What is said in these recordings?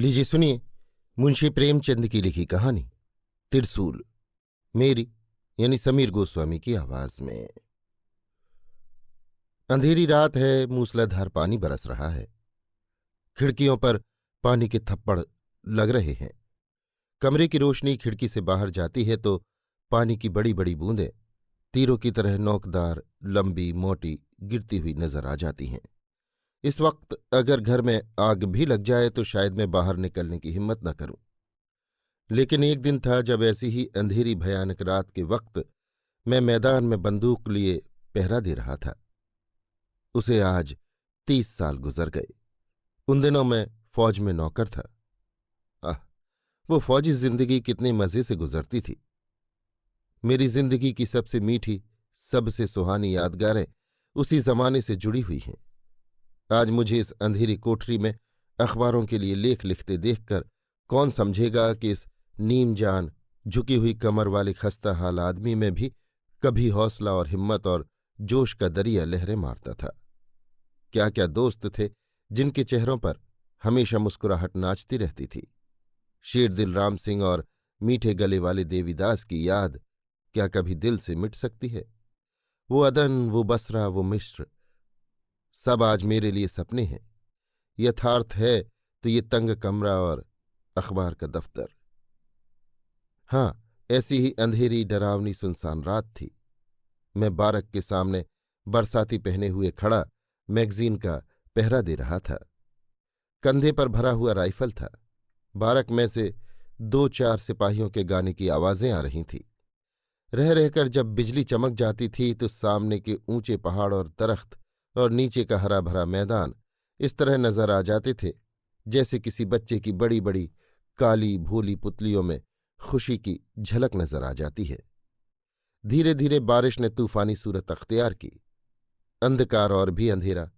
लीजिए सुनिए मुंशी प्रेमचंद की लिखी कहानी त्रिशूल, मेरी यानी समीर गोस्वामी की आवाज में। अंधेरी रात है, मूसलाधार पानी बरस रहा है। खिड़कियों पर पानी के थप्पड़ लग रहे हैं। कमरे की रोशनी खिड़की से बाहर जाती है तो पानी की बड़ी बड़ी बूंदें तीरों की तरह नोकदार, लंबी, मोटी गिरती हुई नजर आ जाती हैं। इस वक्त अगर घर में आग भी लग जाए तो शायद मैं बाहर निकलने की हिम्मत न करूं। लेकिन एक दिन था जब ऐसी ही अंधेरी भयानक रात के वक्त मैं मैदान में बंदूक लिए पहरा दे रहा था। उसे आज 30 साल गुजर गए। उन दिनों मैं फौज में नौकर था। आह, वो फौजी जिंदगी कितने मजे से गुजरती थी। मेरी जिंदगी की सबसे मीठी, सबसे सुहानी यादगारें उसी जमाने से जुड़ी हुई हैं। आज मुझे इस अंधेरी कोठरी में अखबारों के लिए लेख लिखते देखकर कौन समझेगा कि इस नीम जान, झुकी हुई कमर वाले खस्ता हाल आदमी में भी कभी हौसला और हिम्मत और जोश का दरिया लहरें मारता था। क्या क्या दोस्त थे जिनके चेहरों पर हमेशा मुस्कुराहट नाचती रहती थी। शेरदिल राम सिंह और मीठे गले वाले देवीदास की याद क्या कभी दिल से मिट सकती है? वो अदन, वो बसरा, वो मिश्र, सब आज मेरे लिए सपने हैं। यथार्थ है तो ये तंग कमरा और अखबार का दफ्तर। हाँ, ऐसी ही अंधेरी, डरावनी, सुनसान रात थी। मैं बारक के सामने बरसाती पहने हुए खड़ा मैगजीन का पहरा दे रहा था। कंधे पर भरा हुआ राइफल था। बारक में से 2-4 सिपाहियों के गाने की आवाजें आ रही थीं। रह रहकर जब बिजली चमक जाती थी तो सामने के ऊंचे पहाड़ और दरख्त और नीचे का हरा भरा मैदान इस तरह नजर आ जाते थे जैसे किसी बच्चे की बड़ी बड़ी काली भोली पुतलियों में खुशी की झलक नजर आ जाती है। धीरे धीरे बारिश ने तूफानी सूरत अख्तियार की। अंधकार और भी अंधेरा,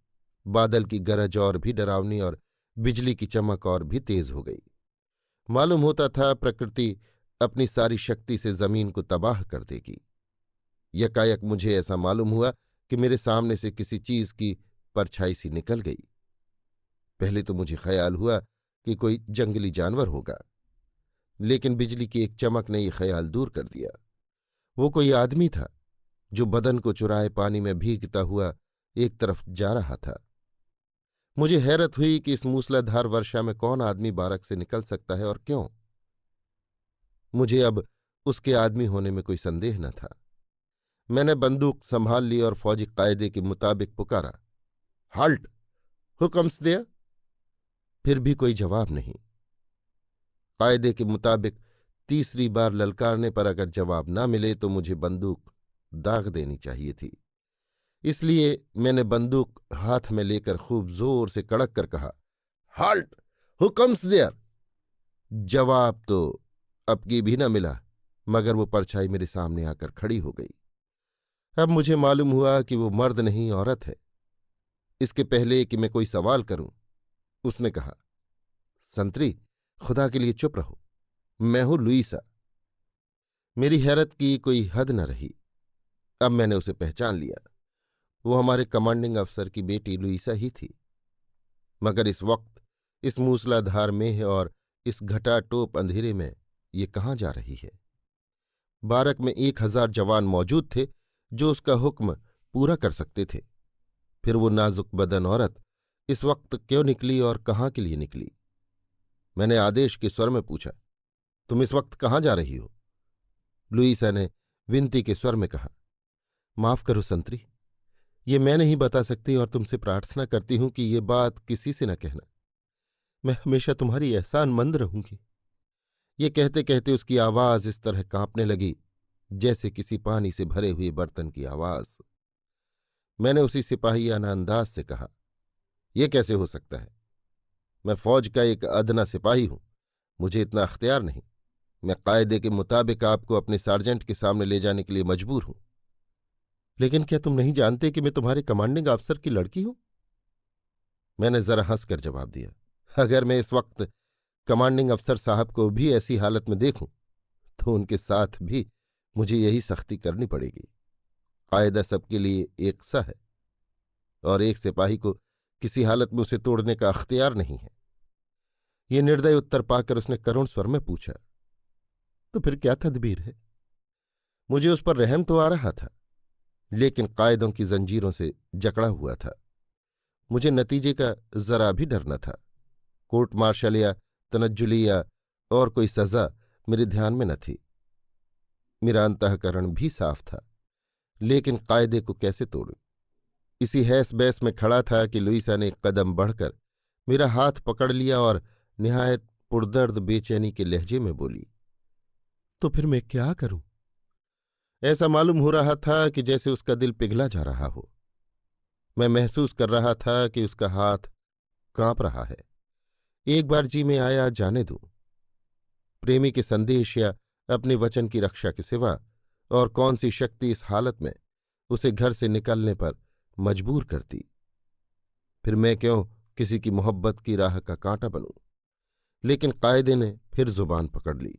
बादल की गरज और भी डरावनी और बिजली की चमक और भी तेज हो गई। मालूम होता था प्रकृति अपनी सारी शक्ति से जमीन को तबाह कर देगी। यकायक मुझे ऐसा मालूम हुआ कि मेरे सामने से किसी चीज की परछाई सी निकल गई। पहले तो मुझे ख्याल हुआ कि कोई जंगली जानवर होगा, लेकिन बिजली की एक चमक ने यह ख्याल दूर कर दिया। वो कोई आदमी था जो बदन को चुराए पानी में भीगता हुआ एक तरफ जा रहा था। मुझे हैरत हुई कि इस मूसलाधार वर्षा में कौन आदमी बारक से निकल सकता है और क्यों। मुझे अब उसके आदमी होने में कोई संदेह न था। मैंने बंदूक संभाल ली और फौजी कायदे के मुताबिक पुकारा, हाल्ट, हुकम्स दिया। फिर भी कोई जवाब नहीं। कायदे के मुताबिक तीसरी बार ललकारने पर अगर जवाब ना मिले तो मुझे बंदूक दाग देनी चाहिए थी। इसलिए मैंने बंदूक हाथ में लेकर खूब जोर से कड़क कर कहा, हाल्ट, हुकम्स देयर। जवाब तो अब की भी न मिला, मगर वो परछाई मेरे सामने आकर खड़ी हो गई। अब मुझे मालूम हुआ कि वो मर्द नहीं, औरत है। इसके पहले कि मैं कोई सवाल करूं, उसने कहा, संतरी, खुदा के लिए चुप रहो, मैं हूं लुईसा। मेरी हैरत की कोई हद न रही। अब मैंने उसे पहचान लिया। वो हमारे कमांडिंग अफसर की बेटी लुईसा ही थी। मगर इस वक्त, इस मूसलाधार मेह और इस घटाटोप अंधेरे में ये कहाँ जा रही है? बारक में 1000 जवान मौजूद थे जो उसका हुक्म पूरा कर सकते थे। फिर वो नाजुक बदन औरत इस वक्त क्यों निकली और कहाँ के लिए निकली? मैंने आदेश के स्वर में पूछा, तुम इस वक्त कहाँ जा रही हो? लुईसा ने विनती के स्वर में कहा, माफ करो संतरी, ये मैं नहीं बता सकती और तुमसे प्रार्थना करती हूं कि ये बात किसी से न कहना। मैं हमेशा तुम्हारी एहसानमंद रहूंगी। ये कहते कहते उसकी आवाज इस तरह कांपने लगी जैसे किसी पानी से भरे हुए बर्तन की आवाज। मैंने उसी सिपाहियाना अंदाज से कहा, यह कैसे हो सकता है? मैं फौज का एक अदना सिपाही हूं, मुझे इतना अख्तियार नहीं। मैं कायदे के मुताबिक आपको अपने सार्जेंट के सामने ले जाने के लिए मजबूर हूं। लेकिन क्या तुम नहीं जानते कि मैं तुम्हारे कमांडिंग अफसर की लड़की हूं? मैंने जरा हंसकर जवाब दिया, अगर मैं इस वक्त कमांडिंग अफसर साहब को भी ऐसी हालत में देखूं तो उनके साथ भी मुझे यही सख्ती करनी पड़ेगी। कायदा सबके लिए एक सा है और एक सिपाही को किसी हालत में उसे तोड़ने का अख्तियार नहीं है। ये निर्दय उत्तर पाकर उसने करुण स्वर में पूछा, तो फिर क्या तदबीर है? मुझे उस पर रहम तो आ रहा था, लेकिन कायदों की जंजीरों से जकड़ा हुआ था। मुझे नतीजे का जरा भी डर न था। कोर्ट मार्शल या तनज्जुली या और कोई सजा मेरे ध्यान में न थी। मेरा अंतःकरण भी साफ था, लेकिन कायदे को कैसे तोड़ूं? इसी हैस बैस में खड़ा था कि लुईसा ने एक कदम बढ़कर मेरा हाथ पकड़ लिया और निहायत पुरदर्द बेचैनी के लहजे में बोली, तो फिर मैं क्या करूं? ऐसा मालूम हो रहा था कि जैसे उसका दिल पिघला जा रहा हो। मैं महसूस कर रहा था कि उसका हाथ कांप रहा है। एक बार जी में आया, जाने दूं। प्रेमी के संदेश या अपने वचन की रक्षा के सिवा और कौन सी शक्ति इस हालत में उसे घर से निकलने पर मजबूर करती? फिर मैं क्यों किसी की मोहब्बत की राह का कांटा बनूं? लेकिन कायदे ने फिर जुबान पकड़ ली।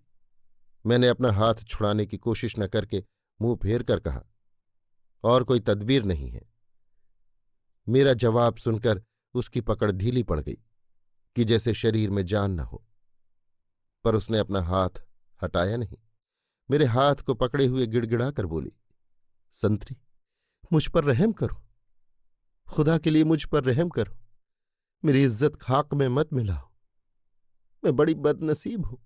मैंने अपना हाथ छुड़ाने की कोशिश न करके मुंह फेर कर कहा, और कोई तदबीर नहीं है। मेरा जवाब सुनकर उसकी पकड़ ढीली पड़ गई कि जैसे शरीर में जान न हो, पर उसने अपना हाथ हटाया नहीं। मेरे हाथ को पकड़े हुए गिड़गिड़ा कर बोली, संतरी, मुझ पर रहम करो, खुदा के लिए मुझ पर रहम करो। मेरी इज्जत खाक में मत मिलाओ, मैं बड़ी बदनसीब हूं।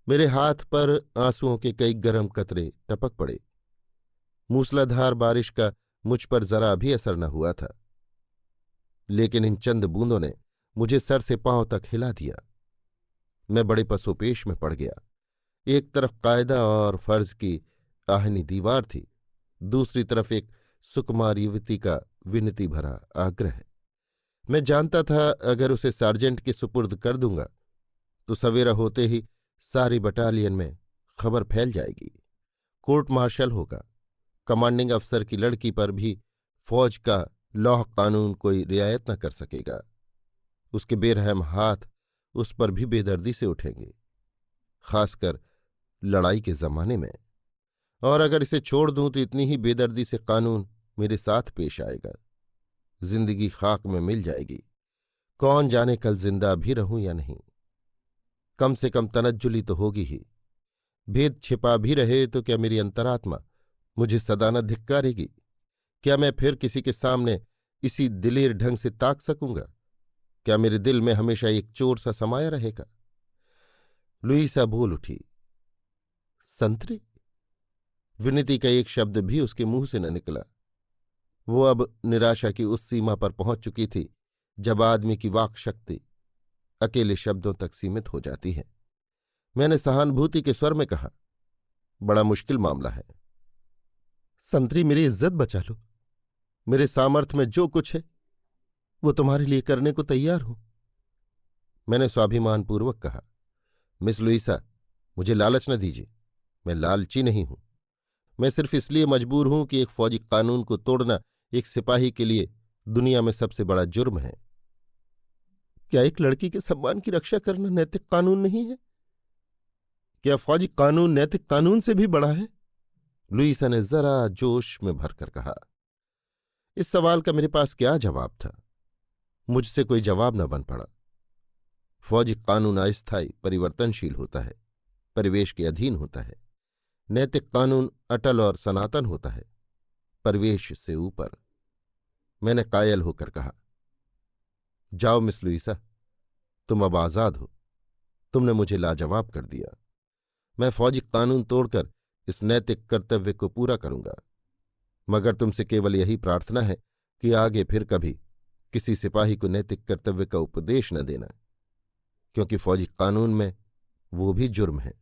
मेरे हाथ पर आंसुओं के कई गर्म कतरे टपक पड़े। मूसलाधार बारिश का मुझ पर जरा भी असर न हुआ था, लेकिन इन चंद बूंदों ने मुझे सर से पांव तक हिला दिया। मैं बड़े पसोपेश में पड़ गया। एक तरफ कायदा और फर्ज की आहनी दीवार थी, दूसरी तरफ एक सुकुमार युवती का विनती भरा आग्रह। मैं जानता था अगर उसे सार्जेंट के सुपुर्द कर दूंगा तो सवेरा होते ही सारी बटालियन में खबर फैल जाएगी। कोर्ट मार्शल होगा। कमांडिंग अफसर की लड़की पर भी फौज का लौह कानून कोई रियायत न कर सकेगा। उसके बेरहम हाथ उस पर भी बेदर्दी से उठेंगे, खासकर लड़ाई के जमाने में। और अगर इसे छोड़ दूं तो इतनी ही बेदर्दी से कानून मेरे साथ पेश आएगा। जिंदगी खाक में मिल जाएगी। कौन जाने कल जिंदा भी रहूं या नहीं। कम से कम तनज्जुली तो होगी ही। भेद छिपा भी रहे तो क्या मेरी अंतरात्मा मुझे सदा न धिक्कारेगी? क्या मैं फिर किसी के सामने इसी दिलेर ढंग से ताक सकूंगा? क्या मेरे दिल में हमेशा एक चोर सा समाया रहेगा? लुईसा बोल उठी, संतरी। विनती का एक शब्द भी उसके मुंह से न निकला। वो अब निराशा की उस सीमा पर पहुंच चुकी थी जब आदमी की वाक शक्ति अकेले शब्दों तक सीमित हो जाती है। मैंने सहानुभूति के स्वर में कहा, बड़ा मुश्किल मामला है। संतरी, मेरी इज्जत बचा लो। मेरे सामर्थ्य में जो कुछ है वो तुम्हारे लिए करने को तैयार हूं। मैंने स्वाभिमानपूर्वक कहा, मिस लुईसा, मुझे लालच न दीजिए। मैं लालची नहीं हूं। मैं सिर्फ इसलिए मजबूर हूं कि एक फौजी कानून को तोड़ना एक सिपाही के लिए दुनिया में सबसे बड़ा जुर्म है। क्या एक लड़की के सम्मान की रक्षा करना नैतिक कानून नहीं है? क्या फौजी कानून नैतिक कानून से भी बड़ा है? लुईसा ने जरा जोश में भरकर कहा। इस सवाल का मेरे पास क्या जवाब था? मुझसे कोई जवाब न बन पड़ा। फौजी कानून अस्थायी परिवर्तनशील होता है, परिवेश के अधीन होता है। नैतिक कानून अटल और सनातन होता है, परिवेश से ऊपर। मैंने कायल होकर कहा, जाओ मिस लुईसा, तुम अब आजाद हो। तुमने मुझे लाजवाब कर दिया। मैं फौजी कानून तोड़कर इस नैतिक कर्तव्य को पूरा करूंगा, मगर तुमसे केवल यही प्रार्थना है कि आगे फिर कभी किसी सिपाही को नैतिक कर्तव्य का उपदेश न देना, क्योंकि फौजी कानून में वो भी जुर्म है।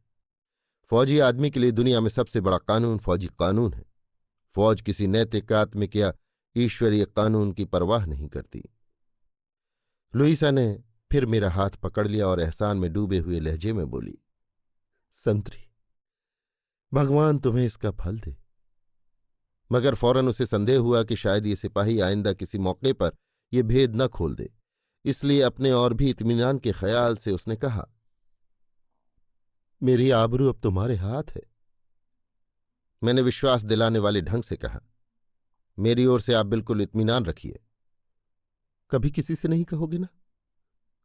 फौजी आदमी के लिए दुनिया में सबसे बड़ा कानून फौजी कानून है। फौज किसी नैतिक, आत्मिक या ईश्वरीय कानून की परवाह नहीं करती। लुईसा ने फिर मेरा हाथ पकड़ लिया और एहसान में डूबे हुए लहजे में बोली, संतरी, भगवान तुम्हें इसका फल दे। मगर फौरन उसे संदेह हुआ कि शायद ये सिपाही आइंदा किसी मौके पर ये भेद न खोल दे, इसलिए अपने और भी इत्मीनान के ख्याल से उसने कहा, मेरी आबरू अब तुम्हारे हाथ है। मैंने विश्वास दिलाने वाले ढंग से कहा, मेरी ओर से आप बिल्कुल इत्मीनान रखिए। कभी किसी से नहीं कहोगे ना?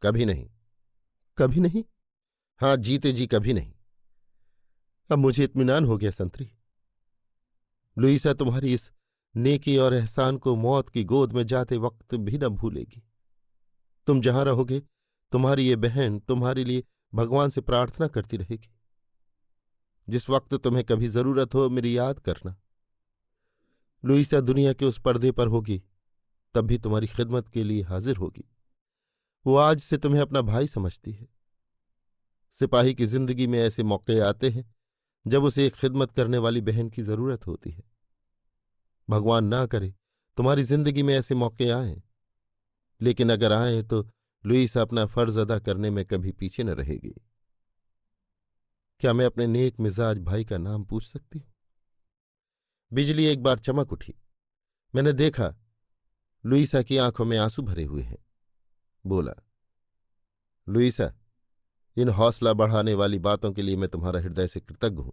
कभी नहीं। कभी नहीं। हाँ, जीते जी कभी नहीं। अब मुझे इत्मीनान हो गया संतरी। लुईसा तुम्हारी इस नेकी और एहसान को मौत की गोद में जाते वक्त भी न भूलेगी। तुम जहां रहोगे, तुम्हारी ये बहन तुम्हारे लिए भगवान से प्रार्थना करती रहेगी। जिस वक्त तुम्हें कभी जरूरत हो, मेरी याद करना। लुईसा दुनिया के उस पर्दे पर होगी, तब भी तुम्हारी खिदमत के लिए हाजिर होगी। वो आज से तुम्हें अपना भाई समझती है। सिपाही की जिंदगी में ऐसे मौके आते हैं जब उसे एक खिदमत करने वाली बहन की जरूरत होती है। भगवान ना करे तुम्हारी जिंदगी में ऐसे मौके आए, लेकिन अगर आए तो लुईसा अपना फर्ज अदा करने में कभी पीछे न रहेगी। क्या मैं अपने नेक मिजाज भाई का नाम पूछ सकती हूँ? बिजली एक बार चमक उठी। मैंने देखा लुईसा की आंखों में आंसू भरे हुए हैं। बोला, लुईसा, इन हौसला बढ़ाने वाली बातों के लिए मैं तुम्हारा हृदय से कृतज्ञ हूं,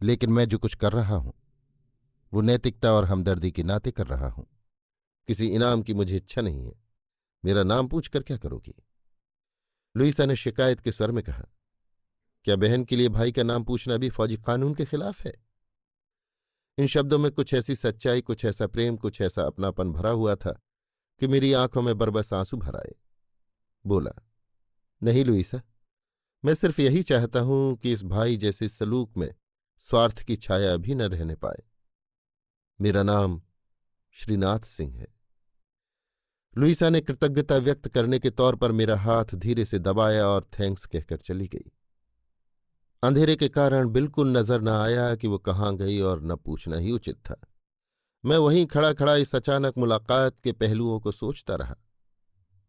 लेकिन मैं जो कुछ कर रहा हूं वो नैतिकता और हमदर्दी के नाते कर रहा हूं। किसी इनाम की मुझे इच्छा नहीं है। मेरा नाम पूछ कर क्या करोगी? लुईसा ने शिकायत के स्वर में कहा, क्या बहन के लिए भाई का नाम पूछना भी फौजी कानून के खिलाफ है? इन शब्दों में कुछ ऐसी सच्चाई, कुछ ऐसा प्रेम, कुछ ऐसा अपनापन भरा हुआ था कि मेरी आंखों में बरबस आंसू भर आए। बोला, नहीं लुईसा, मैं सिर्फ यही चाहता हूं कि इस भाई जैसे सलूक में स्वार्थ की छाया भी न रहने पाए। मेरा नाम श्रीनाथ सिंह है। लुईसा ने कृतज्ञता व्यक्त करने के तौर पर मेरा हाथ धीरे से दबाया और थैंक्स कहकर चली गई। अंधेरे के कारण बिल्कुल नजर न आया कि वो कहाँ गई, और न पूछना ही उचित था। मैं वहीं खड़ा खड़ा इस अचानक मुलाकात के पहलुओं को सोचता रहा।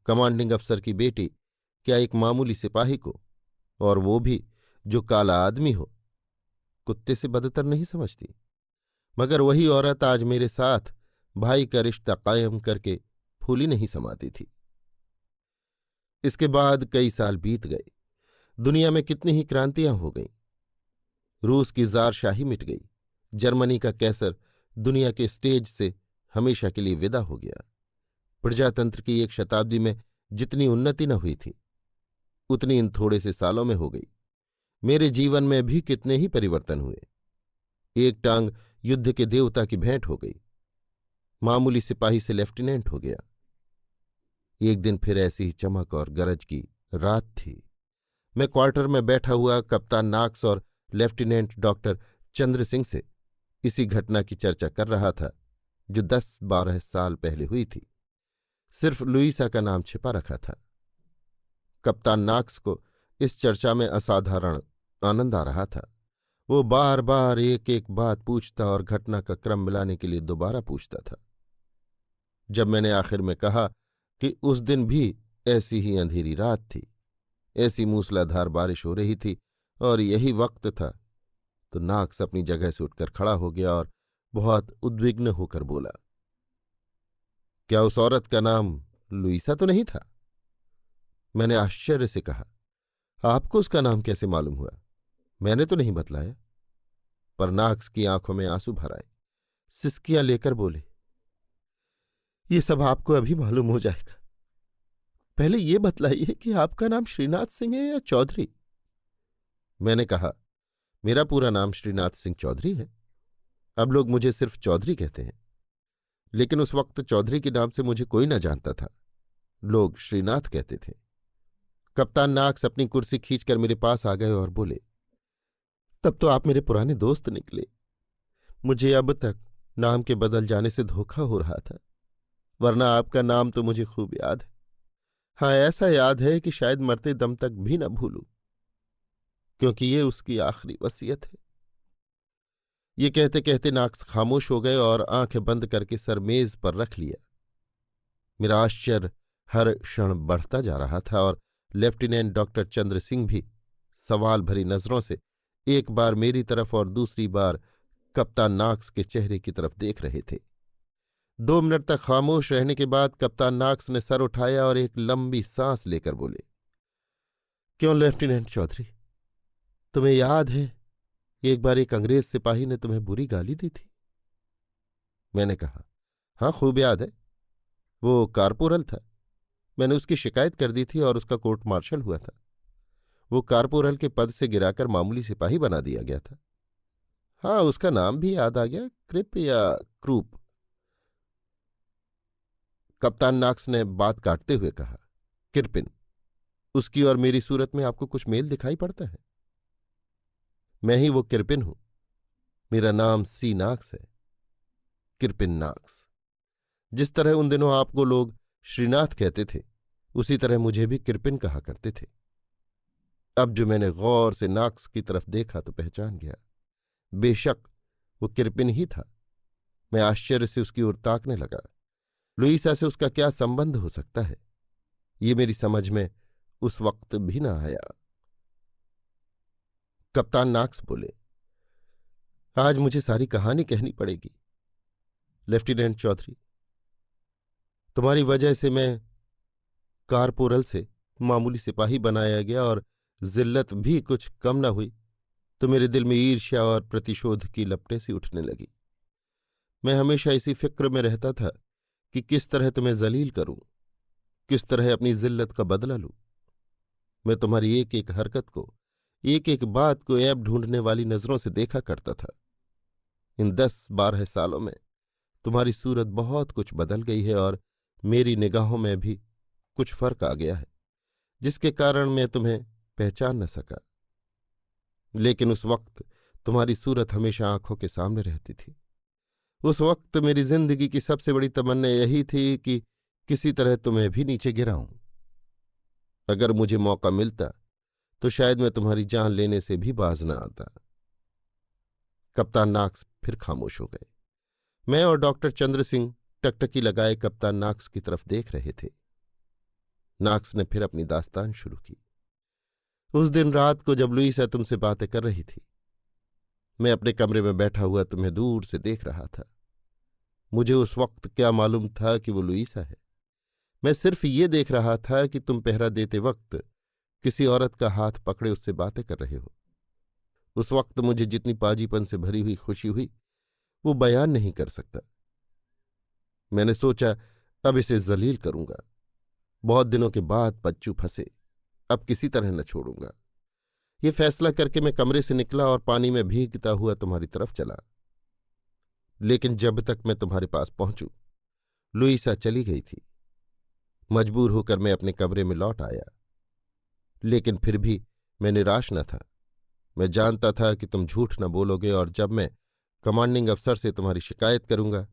कमांडिंग अफसर की बेटी क्या एक मामूली सिपाही को, और वो भी जो काला आदमी हो, कुत्ते से बदतर नहीं समझती? मगर वही औरत आज मेरे साथ भाई का रिश्ता कायम करके फूली नहीं समाती थी। इसके बाद कई साल बीत गए। दुनिया में कितनी ही क्रांतियां हो गईं। रूस की जार शाही मिट गई। जर्मनी का कैसर दुनिया के स्टेज से हमेशा के लिए विदा हो गया। प्रजातंत्र की एक शताब्दी में जितनी उन्नति न हुई थी, उतनी इन थोड़े से सालों में हो गई। मेरे जीवन में भी कितने ही परिवर्तन हुए। एक टांग युद्ध के देवता की भेंट हो गई। मामूली सिपाही से लेफ्टिनेंट हो गया। एक दिन फिर ऐसी ही चमक और गरज की रात थी। मैं क्वार्टर में बैठा हुआ कप्तान नाक्स और लेफ्टिनेंट डॉक्टर चंद्र सिंह से इसी घटना की चर्चा कर रहा था जो 10-12 साल पहले हुई थी। सिर्फ लुईसा का नाम छिपा रखा था। कप्तान नाक्स को इस चर्चा में असाधारण आनंद आ रहा था। वो बार बार एक एक बात पूछता और घटना का क्रम मिलाने के लिए दोबारा पूछता था। जब मैंने आखिर में कहा कि उस दिन भी ऐसी ही अंधेरी रात थी, ऐसी मूसलाधार बारिश हो रही थी और यही वक्त था, तो नाक्स अपनी जगह से उठकर खड़ा हो गया और बहुत उद्विग्न होकर बोला, क्या उस औरत का नाम लुईसा तो नहीं था? मैंने आश्चर्य से कहा, आपको उसका नाम कैसे मालूम हुआ? मैंने तो नहीं बतलाया। पर नाक्स की आंखों में आंसू भर आए। सिसकियां लेकर बोले, ये सब आपको अभी मालूम हो जाएगा। पहले ये बतलाइए कि आपका नाम श्रीनाथ सिंह है या चौधरी? मैंने कहा, मेरा पूरा नाम श्रीनाथ सिंह चौधरी है। अब लोग मुझे सिर्फ चौधरी कहते हैं, लेकिन उस वक्त चौधरी के नाम से मुझे कोई न जानता था। लोग श्रीनाथ कहते थे। कप्तान नाक्स अपनी कुर्सी खींचकर मेरे पास आ गए और बोले, तब तो आप मेरे पुराने दोस्त निकले। मुझे अब तक नाम के बदल जाने से धोखा हो रहा था, वरना आपका नाम तो मुझे खूब याद है। हाँ, ऐसा याद है कि शायद मरते दम तक भी न भूलूं, क्योंकि ये उसकी आखिरी वसीयत है। ये कहते कहते नाक्स खामोश हो गए और आंखें बंद करके सर मेज पर रख लिया। मेरा आश्चर्य हर क्षण बढ़ता जा रहा था और लेफ्टिनेंट डॉक्टर चंद्र सिंह भी सवाल भरी नजरों से एक बार मेरी तरफ और दूसरी बार कप्तान नाक्स के चेहरे की तरफ देख रहे थे। 2 मिनट तक खामोश रहने के बाद कप्तान नाक्स ने सर उठाया और एक लंबी सांस लेकर बोले, क्यों लेफ्टिनेंट चौधरी, तुम्हें याद है एक बार एक अंग्रेज सिपाही ने तुम्हें बुरी गाली दी थी? मैंने कहा, हाँ खूब याद है। वो कारपोरल था। मैंने उसकी शिकायत कर दी थी और उसका कोर्ट मार्शल हुआ था। वो कारपोरल के पद से गिराकर मामूली सिपाही बना दिया गया था। हाँ, उसका नाम भी याद आ गया, क्रिप या क्रूप। कप्तान नाक्स ने बात काटते हुए कहा। किरपिन। उसकी और मेरी सूरत में आपको कुछ मेल दिखाई पड़ता है? मैं ही वो किरपिन हूं। मेरा नाम सी नाक्स है, किरपिन नाक्स। जिस तरह उन दिनों आपको लोग श्रीनाथ कहते थे, उसी तरह मुझे भी किरपिन कहा करते थे। अब जो मैंने गौर से नाक्स की तरफ देखा तो पहचान गया। बेशक वो किरपिन ही था। मैं आश्चर्य से उसकी ओर ताकने लगा। लुईसा से उसका क्या संबंध हो सकता है, ये मेरी समझ में उस वक्त भी ना आया। कप्तान नाक्स बोले, आज मुझे सारी कहानी कहनी पड़ेगी। लेफ्टिनेंट चौधरी, तुम्हारी वजह से मैं कारपोरल से मामूली सिपाही बनाया गया और जिल्लत भी कुछ कम न हुई तो मेरे दिल में ईर्ष्या और प्रतिशोध की लपटें सी उठने लगी। मैं हमेशा इसी फिक्र में रहता था कि किस तरह तुम्हें जलील करूं, किस तरह अपनी जिल्लत का बदला लूं। मैं तुम्हारी एक एक हरकत को, एक एक बात को ऐब ढूंढने वाली नजरों से देखा करता था। इन 10-12 सालों में तुम्हारी सूरत बहुत कुछ बदल गई है और मेरी निगाहों में भी कुछ फर्क आ गया है, जिसके कारण मैं तुम्हें पहचान न सका। लेकिन उस वक्त तुम्हारी सूरत हमेशा आंखों के सामने रहती थी। उस वक्त मेरी जिंदगी की सबसे बड़ी तमन्ना यही थी कि किसी तरह तुम्हें भी नीचे गिराऊं। अगर मुझे मौका मिलता तो शायद मैं तुम्हारी जान लेने से भी बाज न आता। कप्तान नाक्स फिर खामोश हो गए। मैं और डॉक्टर चंद्र सिंह टकटकी लगाए कप्तान नाक्स की तरफ देख रहे थे। नाक्स ने फिर अपनी दास्तान शुरू की। उस दिन रात को जब लुईसा तुमसे बातें कर रही थी, मैं अपने कमरे में बैठा हुआ तुम्हें दूर से देख रहा था। मुझे उस वक्त क्या मालूम था कि वो लुईसा है। मैं सिर्फ ये देख रहा था कि तुम पहरा देते वक्त किसी औरत का हाथ पकड़े उससे बातें कर रहे हो। उस वक्त मुझे जितनी पाजीपन से भरी हुई खुशी हुई वो बयान नहीं कर सकता। मैंने सोचा अब इसे जलील करूंगा। बहुत दिनों के बाद पच्चू फंसे, अब किसी तरह न छोड़ूंगा। ये फैसला करके मैं कमरे से निकला और पानी में भीगता हुआ तुम्हारी तरफ चला। लेकिन जब तक मैं तुम्हारे पास पहुंचूं, लुईसा चली गई थी। मजबूर होकर मैं अपने कमरे में लौट आया। लेकिन फिर भी मैं निराश न था। मैं जानता था कि तुम झूठ न बोलोगे और जब मैं कमांडिंग अफसर से तुम्हारी शिकायत करूंगा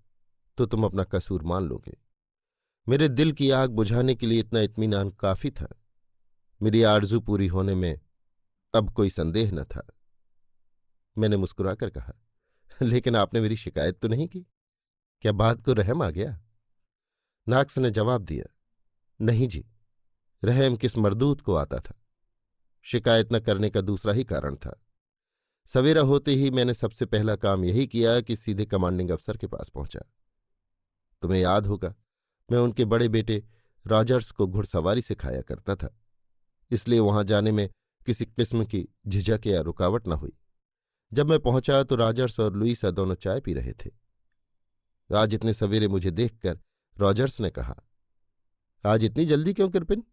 तो तुम अपना कसूर मान लोगे। मेरे दिल की आग बुझाने के लिए इतना इत्मीनान काफी था। मेरी आरजू पूरी होने में अब कोई संदेह न था। मैंने मुस्कुराकर कहा, लेकिन आपने मेरी शिकायत तो नहीं की? क्या बात को रहम आ गया? नाक्स ने जवाब दिया, नहीं जी, रहम किस मरदूत को आता था। शिकायत न करने का दूसरा ही कारण था। सवेरा होते ही मैंने सबसे पहला काम यही किया कि सीधे कमांडिंग अफसर के पास पहुंचा। तुम्हें याद होगा, मैं उनके बड़े बेटे रॉजर्स को घुड़सवारी सिखाया करता था, इसलिए वहां जाने में किसी किस्म की झिझक या रुकावट न हुई। जब मैं पहुंचा तो रॉजर्स और लुईसा दोनों चाय पी रहे थे। आज इतने सवेरे मुझे देखकर रॉजर्स ने कहा, आज इतनी जल्दी क्यों किरपिन?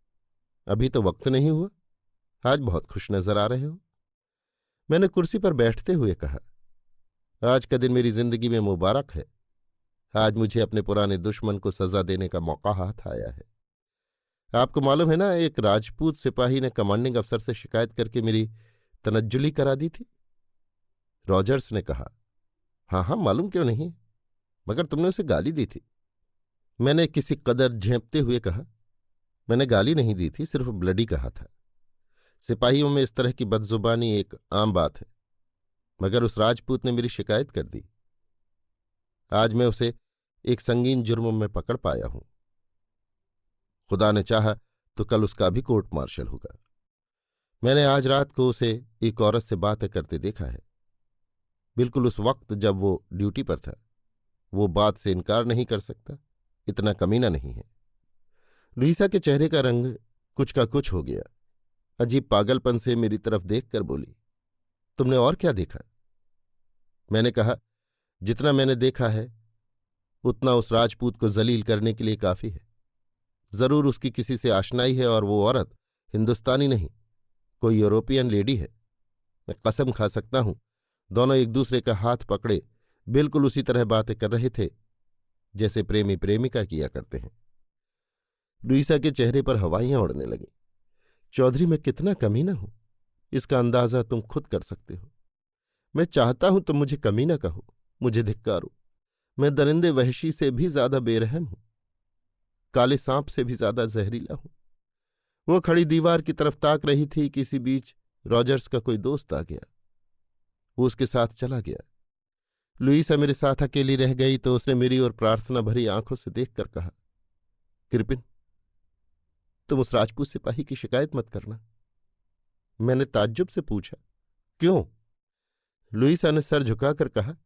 अभी तो वक्त नहीं हुआ। आज बहुत खुश नजर आ रहे हो। मैंने कुर्सी पर बैठते हुए कहा, आज का दिन मेरी जिंदगी में मुबारक है। आज मुझे अपने पुराने दुश्मन को सजा देने का मौका हाथ आया है। आपको मालूम है ना, एक राजपूत सिपाही ने कमांडिंग अफसर से शिकायत करके मेरी तनज्जुली करा दी थी। रॉजर्स ने कहा, हाँ हाँ, मालूम क्यों नहीं, मगर तुमने उसे गाली दी थी। मैंने किसी कदर झेंपते हुए कहा, मैंने गाली नहीं दी थी, सिर्फ ब्लडी कहा था। सिपाहियों में इस तरह की बदजुबानी एक आम बात है, मगर उस राजपूत ने मेरी शिकायत कर दी। आज मैं उसे एक संगीन जुर्म में पकड़ पाया हूं। खुदा ने चाहा तो कल उसका भी कोर्ट मार्शल होगा। मैंने आज रात को उसे एक औरत से बातें करते देखा है, बिल्कुल उस वक्त जब वो ड्यूटी पर था। वो बात से इनकार नहीं कर सकता, इतना कमीना नहीं है। लुईसा के चेहरे का रंग कुछ का कुछ हो गया। अजीब पागलपन से मेरी तरफ देखकर बोली, तुमने और क्या देखा? मैंने कहा, जितना मैंने देखा है उतना उस राजपूत को जलील करने के लिए काफी है। जरूर उसकी किसी से आशनाई है और वो औरत हिंदुस्तानी नहीं, कोई यूरोपियन लेडी है। मैं कसम खा सकता हूं दोनों एक दूसरे का हाथ पकड़े बिल्कुल उसी तरह बातें कर रहे थे जैसे प्रेमी प्रेमिका किया करते हैं। लुईसा के चेहरे पर हवाइयां उड़ने लगीं। चौधरी, मैं कितना कमीना हूं, इसका अंदाजा तुम खुद कर सकते हो। मैं चाहता हूं तुम मुझे कमीना कहो, मुझे धिक्कारो। मैं दरिंदे वहशी से भी ज्यादा बेरहम हूं, काले सांप से भी ज्यादा जहरीला हूं। वो खड़ी दीवार की तरफ ताक रही थी कि इसी बीच रॉजर्स का कोई दोस्त आ गया। वो उसके साथ चला गया। लुईसा मेरे साथ अकेली रह गई तो उसने मेरी ओर प्रार्थना भरी आंखों से देखकर कहा, कृपिन, तुम उस राजपूत सिपाही की शिकायत मत करना। मैंने ताज्जुब से पूछा, क्यों? लुईसा ने सर झुकाकर कहा,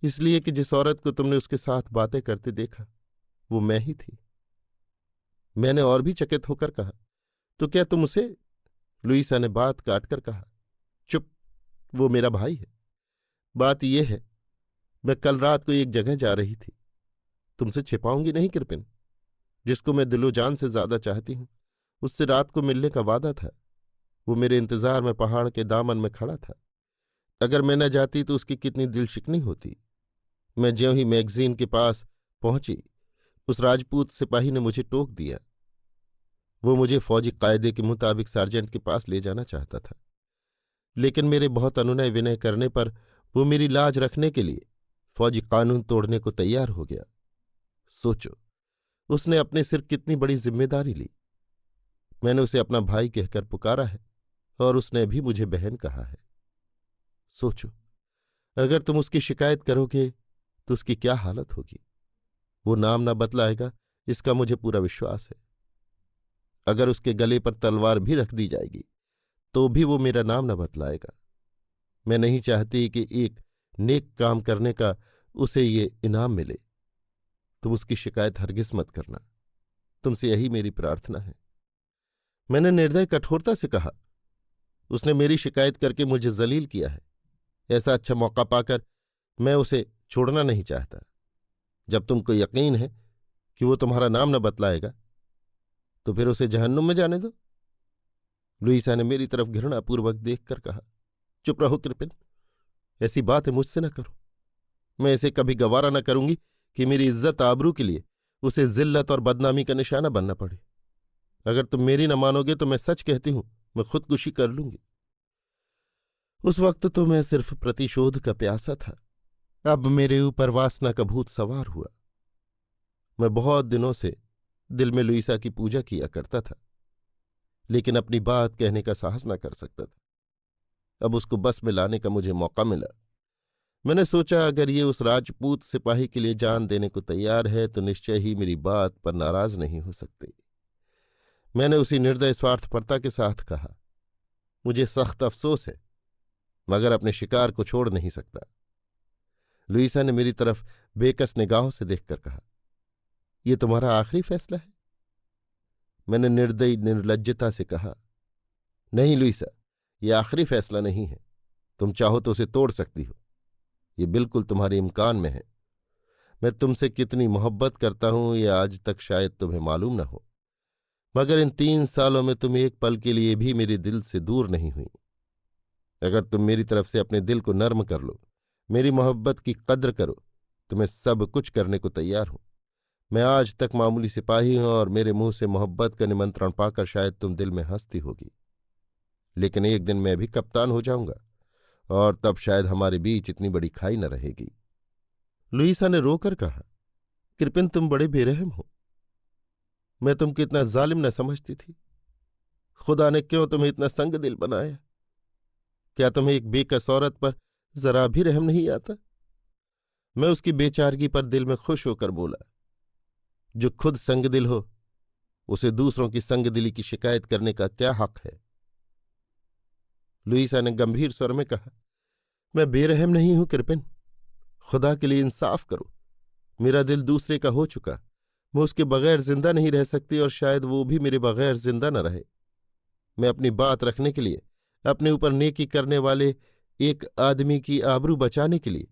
इसलिए कि जिस औरत को तुमने उसके साथ बातें करते देखा वो मैं ही थी। मैंने और भी चकित होकर कहा, तो क्या तुम उसे? लुईसा ने बात काटकर कहा, चुप, वो मेरा भाई है। बात यह है, मैं कल रात को एक जगह जा रही थी। तुमसे छिपाऊंगी नहीं कृपिन, जिसको मैं दिलो जान से ज्यादा चाहती हूं उससे रात को मिलने का वादा था। वो मेरे इंतजार में पहाड़ के दामन में खड़ा था। अगर मैं न जाती तो उसकी कितनी दिल शिकनी होती। मैं ज्यों ही मैगजीन के पास पहुंची, उस राजपूत सिपाही ने मुझे टोक दिया। वो मुझे फौजी कायदे के मुताबिक सार्जेंट के पास ले जाना चाहता था, लेकिन मेरे बहुत अनुनय विनय करने पर वो मेरी लाज रखने के लिए फौजी कानून तोड़ने को तैयार हो गया। सोचो, उसने अपने सिर कितनी बड़ी जिम्मेदारी ली। मैंने उसे अपना भाई कहकर पुकारा है और उसने भी मुझे बहन कहा है। सोचो, अगर तुम उसकी शिकायत करोगे तो उसकी क्या हालत होगी। वो नाम न बतलाएगा, इसका मुझे पूरा विश्वास है। अगर उसके गले पर तलवार भी रख दी जाएगी तो भी वो मेरा नाम न बतलाएगा। मैं नहीं चाहती कि एक नेक काम करने का उसे ये इनाम मिले। तुम उसकी शिकायत हरगिज मत करना, तुमसे यही मेरी प्रार्थना है। मैंने निर्दय कठोरता से कहा, उसने मेरी शिकायत करके मुझे जलील किया है। ऐसा अच्छा मौका पाकर मैं उसे छोड़ना नहीं चाहता। जब तुमको यकीन है कि वो तुम्हारा नाम न बतलाएगा तो फिर उसे जहन्नुम में जाने दो। लुईसा ने मेरी तरफ घृणापूर्वक देखकर कहा, चुप रहो कृपिन, ऐसी बातें मुझसे न करो। मैं इसे कभी गवारा न करूंगी कि मेरी इज्जत आबरू के लिए उसे जिल्लत और बदनामी का निशाना बनना पड़े। अगर तुम मेरी न मानोगे तो मैं सच कहती हूं, मैं खुदकुशी कर लूंगी। उस वक्त तो मैं सिर्फ प्रतिशोध का प्यासा था, अब मेरे ऊपर वासना का भूत सवार हुआ। मैं बहुत दिनों से दिल में लुईसा की पूजा किया करता था, लेकिन अपनी बात कहने का साहस न कर सकता था। अब उसको बस में लाने का मुझे मौका मिला। मैंने सोचा, अगर ये उस राजपूत सिपाही के लिए जान देने को तैयार है तो निश्चय ही मेरी बात पर नाराज नहीं हो सकती। मैंने उसी निर्दय स्वार्थपरता के साथ कहा, मुझे सख्त अफसोस है मगर अपने शिकार को छोड़ नहीं सकता। लुईसा ने मेरी तरफ बेकस निगाहों से देखकर कहा, यह तुम्हारा आखिरी फैसला है? मैंने निर्दयी निर्लज्जता से कहा, नहीं लुईसा, यह आखिरी फैसला नहीं है। तुम चाहो तो उसे तोड़ सकती हो, ये बिल्कुल तुम्हारे इम्कान में है। मैं तुमसे कितनी मोहब्बत करता हूं ये आज तक शायद तुम्हें मालूम न हो, मगर इन 3 सालों में तुम एक पल के लिए भी मेरे दिल से दूर नहीं हुई। अगर तुम मेरी तरफ से अपने दिल को नर्म कर लो, मेरी मोहब्बत की कद्र करो, तो मैं सब कुछ करने को तैयार हूं। मैं आज तक मामूली सिपाही हूं और मेरे मुंह से मोहब्बत का निमंत्रण पाकर शायद तुम दिल में हंसती होगी, लेकिन एक दिन मैं भी कप्तान हो जाऊंगा और तब शायद हमारे बीच इतनी बड़ी खाई न रहेगी। लुईसा ने रोकर कहा, कृपिन, तुम बड़े बेरहम हो। मैं तुमको इतना जालिम न समझती थी। खुदा ने क्यों तुम्हें इतना संग दिल बनाया? क्या तुम्हें एक बेकस औरत पर जरा भी रहम नहीं आता? मैं उसकी बेचारगी पर दिल में खुश होकर बोला, जो खुद संगदिल हो उसे दूसरों की संगदिली की शिकायत करने का क्या हक है? लुईसा ने गंभीर स्वर में कहा, मैं बेरहम नहीं हूं कृपिन, खुदा के लिए इंसाफ करो। मेरा दिल दूसरे का हो चुका, मैं उसके बगैर जिंदा नहीं रह सकती और शायद वो भी मेरे बगैर जिंदा न रहे। मैं अपनी बात रखने के लिए, अपने ऊपर नेकी करने वाले एक आदमी की आबरू बचाने के लिए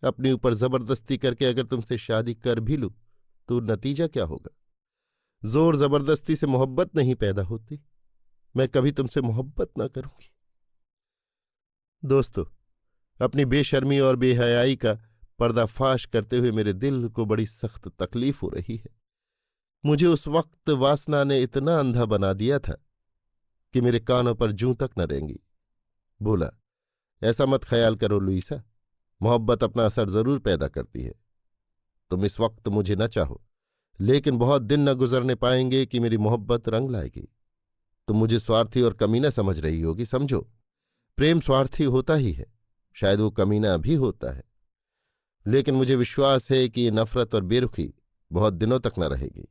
अपने ऊपर जबरदस्ती करके अगर तुमसे शादी कर भी लूं तो नतीजा क्या होगा? जोर जबरदस्ती से मोहब्बत नहीं पैदा होती। मैं कभी तुमसे मोहब्बत ना करूंगी। दोस्तों, अपनी बेशर्मी और बेहयाई का पर्दाफाश करते हुए मेरे दिल को बड़ी सख्त तकलीफ हो रही है। मुझे उस वक्त वासना ने इतना अंधा बना दिया था कि मेरे कानों पर जूं तक न रेंगी। बोला, ऐसा मत ख्याल करो लुईसा, मोहब्बत अपना असर जरूर पैदा करती है। तुम इस वक्त मुझे न चाहो, लेकिन बहुत दिन न गुजरने पाएंगे कि मेरी मोहब्बत रंग लाएगी। तुम मुझे स्वार्थी और कमीना समझ रही होगी। समझो, प्रेम स्वार्थी होता ही है, शायद वो कमीना भी होता है, लेकिन मुझे विश्वास है कि ये नफरत और बेरुखी बहुत दिनों तक न रहेगी।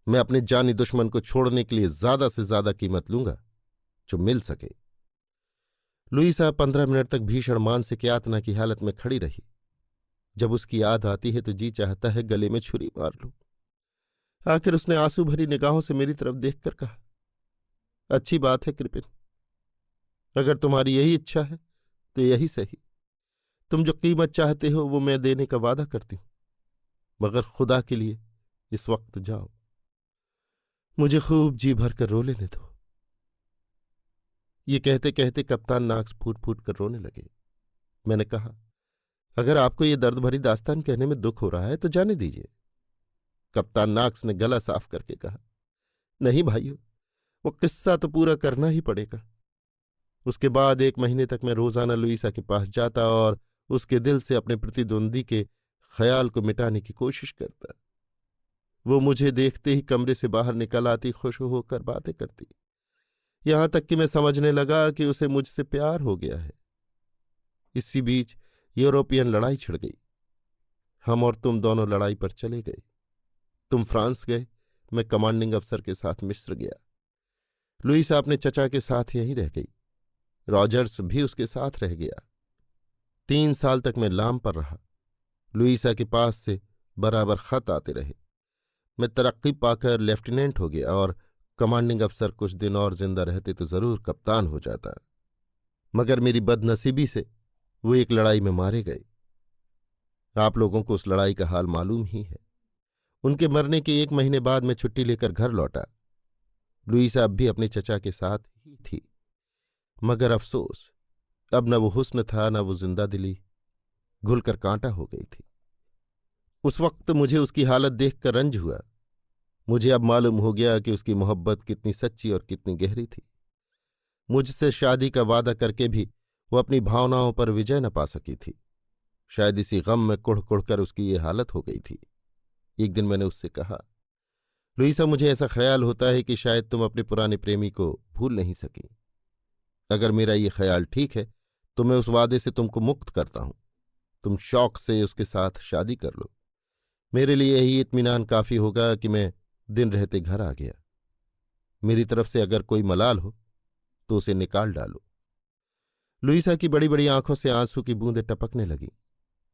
मैं अपने जानी दुश्मन को छोड़ने के लिए ज्यादा से ज्यादा कीमत लूंगा जो मिल सके। लुईसा 15 मिनट तक भीषण मानसिक यातना की हालत में खड़ी रही। जब उसकी याद आती है तो जी चाहता है गले में छुरी मार लूं। आखिर उसने आंसू भरी निगाहों से मेरी तरफ देखकर कहा, अच्छी बात है कृपिन, अगर तुम्हारी यही इच्छा है तो यही सही। तुम जो कीमत चाहते हो वो मैं देने का वादा करती हूं, मगर खुदा के लिए इस वक्त जाओ। मुझे खूब जी भर कर रो लेने दो। ये कहते कहते कप्तान नाक्स फूट फूट कर रोने लगे। मैंने कहा, अगर आपको ये दर्द भरी दास्तान कहने में दुख हो रहा है तो जाने दीजिए। कप्तान नाक्स ने गला साफ करके कहा, नहीं भाइयों, वो किस्सा तो पूरा करना ही पड़ेगा। उसके बाद 1 महीने तक मैं रोजाना लुईसा के पास जाता और उसके दिल से अपने प्रतिद्वंदी के ख्याल को मिटाने की कोशिश करता। वो मुझे देखते ही कमरे से बाहर निकल आती, खुश होकर बातें करती, यहां तक कि मैं समझने लगा कि उसे मुझसे प्यार हो गया है। इसी बीच यूरोपियन लड़ाई छिड़ गई। हम और तुम दोनों लड़ाई पर चले गए। तुम फ्रांस गए, मैं कमांडिंग अफसर के साथ मिस्र गया। लुईसा अपने चचा के साथ यहीं रह गई। रॉजर्स भी उसके साथ रह गया। 3 साल तक मैं लाम पर रहा। लुईसा के पास से बराबर खत आते रहे। मैं तरक्की पाकर लेफ्टिनेंट हो गया और कमांडिंग अफसर कुछ दिन और जिंदा रहते तो जरूर कप्तान हो जाता। मगर मेरी बदनसीबी से वो एक लड़ाई में मारे गए। आप लोगों को उस लड़ाई का हाल मालूम ही है। उनके मरने के 1 महीने बाद मैं छुट्टी लेकर घर लौटा। लुईसा अब भी अपने चचा के साथ ही थी, मगर अफसोस, अब न वो हुस्न था न वो जिंदा दिली, घुलकर कांटा हो गई थी। उस वक्त मुझे उसकी हालत देखकर रंज हुआ। मुझे अब मालूम हो गया कि उसकी मोहब्बत कितनी सच्ची और कितनी गहरी थी। मुझसे शादी का वादा करके भी वो अपनी भावनाओं पर विजय न पा सकी थी। शायद इसी गम में कुढ़ कुढ़ कर उसकी ये हालत हो गई थी। एक दिन मैंने उससे कहा, लुईसा, मुझे ऐसा ख्याल होता है कि शायद तुम अपने पुराने प्रेमी को भूल नहीं सकी। अगर मेरा ये ख्याल ठीक है तो मैं उस वादे से तुमको मुक्त करता हूं। तुम शौक से उसके साथ शादी कर लो। मेरे लिए यही इत्मीनान काफी होगा कि मैं दिन रहते घर आ गया। मेरी तरफ से अगर कोई मलाल हो तो उसे निकाल डालो। लुईसा की बड़ी बड़ी आंखों से आंसू की बूंदें टपकने लगी।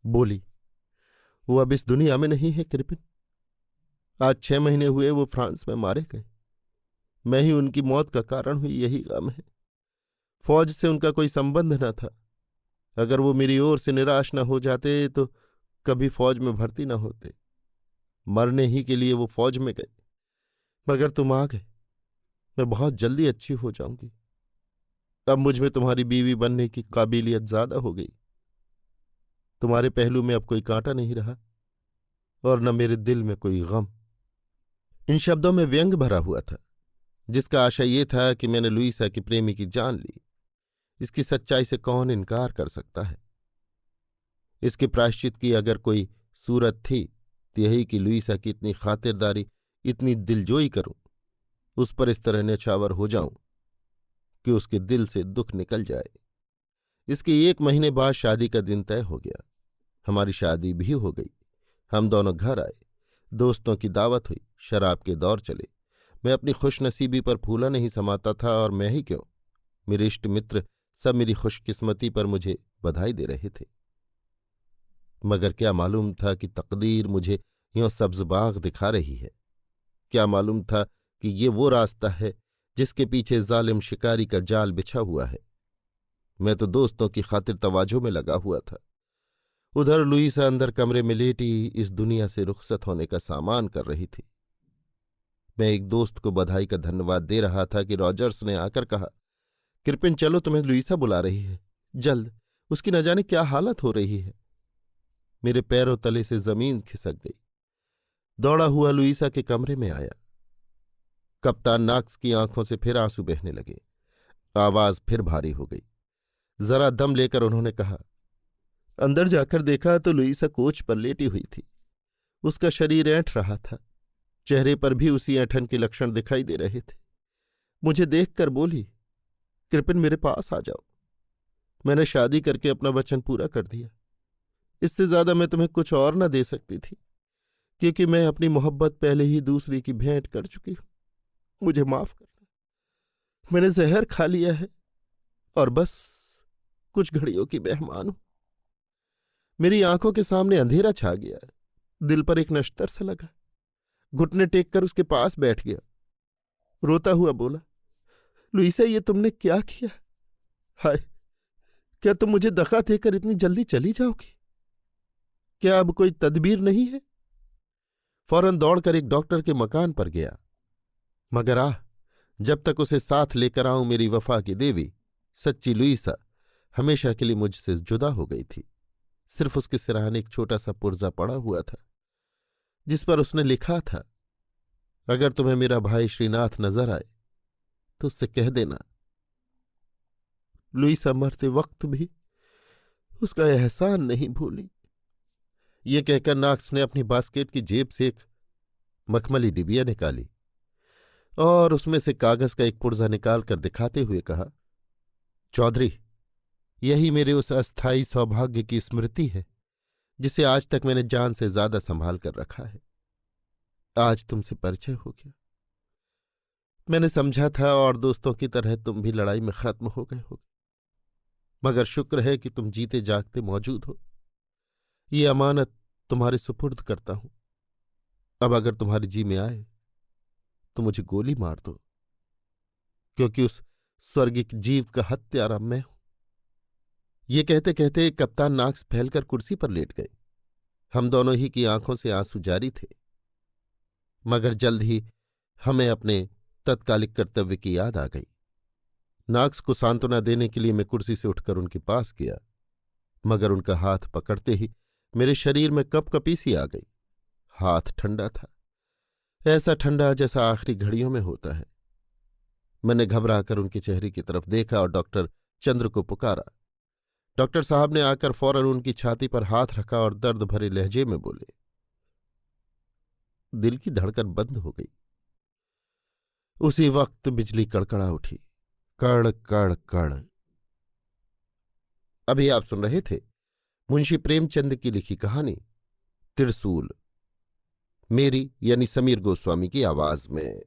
बोली, वो अब इस दुनिया में नहीं है कृपिन। आज 6 महीने हुए वो फ्रांस में मारे गए। मैं ही उनकी मौत का कारण हुई, यही गम है। फौज से उनका कोई संबंध न था। अगर वो मेरी ओर से निराश न हो जाते तो कभी फौज में भर्ती न होते। मरने ही के लिए वो फौज में गए, मगर तुम आ गए। मैं बहुत जल्दी अच्छी हो जाऊंगी। अब मुझ में तुम्हारी बीवी बनने की काबिलियत ज्यादा हो गई। तुम्हारे पहलू में अब कोई कांटा नहीं रहा और न मेरे दिल में कोई गम। इन शब्दों में व्यंग भरा हुआ था, जिसका आशय ये था कि मैंने लुईसा की प्रेमी की जान ली। इसकी सच्चाई से कौन इनकार कर सकता है। इसके प्रायश्चित की अगर कोई सूरत थी तो यही कि लुईसा की इतनी खातिरदारी, इतनी दिलजोई करूं, उस पर इस तरह न्यौछावर हो जाऊं कि उसके दिल से दुख निकल जाए। इसके 1 महीने बाद शादी का दिन तय हो गया। हमारी शादी भी हो गई। हम दोनों घर आए। दोस्तों की दावत हुई। शराब के दौर चले। मैं अपनी खुशनसीबी पर फूला नहीं समाता था, और मैं ही क्यों, मेरे इष्ट मित्र सब मेरी खुशकिस्मती पर मुझे बधाई दे रहे थे। मगर क्या मालूम था कि तकदीर मुझे यों सब्ज़बाग दिखा रही है। क्या मालूम था कि ये वो रास्ता है जिसके पीछे जालिम शिकारी का जाल बिछा हुआ है। मैं तो दोस्तों की खातिर तवाजो में लगा हुआ था। उधर लुईसा अंदर कमरे में लेटी इस दुनिया से रुखसत होने का सामान कर रही थी। मैं एक दोस्त को बधाई का धन्यवाद दे रहा था कि रॉजर्स ने आकर कहा, कृपिन चलो, तुम्हें लुईसा बुला रही है, जल्द, उसकी न जाने क्या हालत हो रही है। मेरे पैरों तले से जमीन खिसक गई। दौड़ा हुआ लुईसा के कमरे में आया। कप्तान नाक्स की आंखों से फिर आंसू बहने लगे। आवाज फिर भारी हो गई। जरा दम लेकर उन्होंने कहा, अंदर जाकर देखा तो लुईसा कोच पर लेटी हुई थी। उसका शरीर ऐंठ रहा था। चेहरे पर भी उसी ऐंठन के लक्षण दिखाई दे रहे थे। मुझे देखकर बोली, कृपिन मेरे पास आ जाओ। मैंने शादी करके अपना वचन पूरा कर दिया। इससे ज्यादा मैं तुम्हें कुछ और न दे सकती थी, क्योंकि मैं अपनी मोहब्बत पहले ही दूसरी की भेंट कर चुकी हूं। मुझे माफ करना। मैंने जहर खा लिया है और बस कुछ घड़ियों की मेहमान हूं। मेरी आंखों के सामने अंधेरा छा गया। दिल पर एक नश्तर सा लगा। घुटने टेक कर उसके पास बैठ गया। रोता हुआ बोला, लुईसा, ये तुमने क्या किया? हाय, क्या तुम मुझे दगा देकर इतनी जल्दी चली जाओगी? क्या अब कोई तदबीर नहीं है? फौरन दौड़कर एक डॉक्टर के मकान पर गया, मगर जब तक उसे साथ लेकर आऊं, मेरी वफा की देवी सच्ची लुईसा हमेशा के लिए मुझसे जुदा हो गई थी। सिर्फ उसके सिरहाने एक छोटा सा पुर्जा पड़ा हुआ था, जिस पर उसने लिखा था, अगर तुम्हें मेरा भाई श्रीनाथ नजर आए तो उससे कह देना। लुईसा मरते वक्त भी उसका एहसान नहीं भूली। ये कहकर नाक्स ने अपनी बास्केट की जेब से एक मखमली डिबिया निकाली और उसमें से कागज का एक पुर्जा निकालकर दिखाते हुए कहा, चौधरी, यही मेरे उस अस्थायी सौभाग्य की स्मृति है जिसे आज तक मैंने जान से ज्यादा संभाल कर रखा है। आज तुमसे परिचय हो गया। मैंने समझा था और दोस्तों की तरह तुम भी लड़ाई में खत्म हो गए होगे, मगर शुक्र है कि तुम जीते जागते मौजूद हो। ये अमानत तुम्हारे सुपुर्द करता हूं। अब अगर तुम्हारे जी में आए तो मुझे गोली मार दो, क्योंकि उस स्वर्गिक जीव का हत्यारा मैं हूं। ये कहते कहते कप्तान नाक्स फैलकर कुर्सी पर लेट गए। हम दोनों ही की आंखों से आंसू जारी थे, मगर जल्द ही हमें अपने तत्कालिक कर्तव्य की याद आ गई। नाक्स को सांत्वना देने के लिए मैं कुर्सी से उठकर उनके पास गया, मगर उनका हाथ पकड़ते ही मेरे शरीर में कपकपी सी आ गई। हाथ ठंडा था, ऐसा ठंडा जैसा आखिरी घड़ियों में होता है। मैंने घबराकर उनके चेहरे की तरफ देखा और डॉक्टर चंद्र को पुकारा। डॉक्टर साहब ने आकर फौरन उनकी छाती पर हाथ रखा और दर्द भरे लहजे में बोले। दिल की धड़कन बंद हो गई। उसी वक्त बिजली कड़कड़ा उठी, कड़ कड़ कड़। अभी आप सुन रहे थे मुंशी प्रेमचंद की लिखी कहानी त्रिशूल, मेरी यानी समीर गोस्वामी की आवाज में।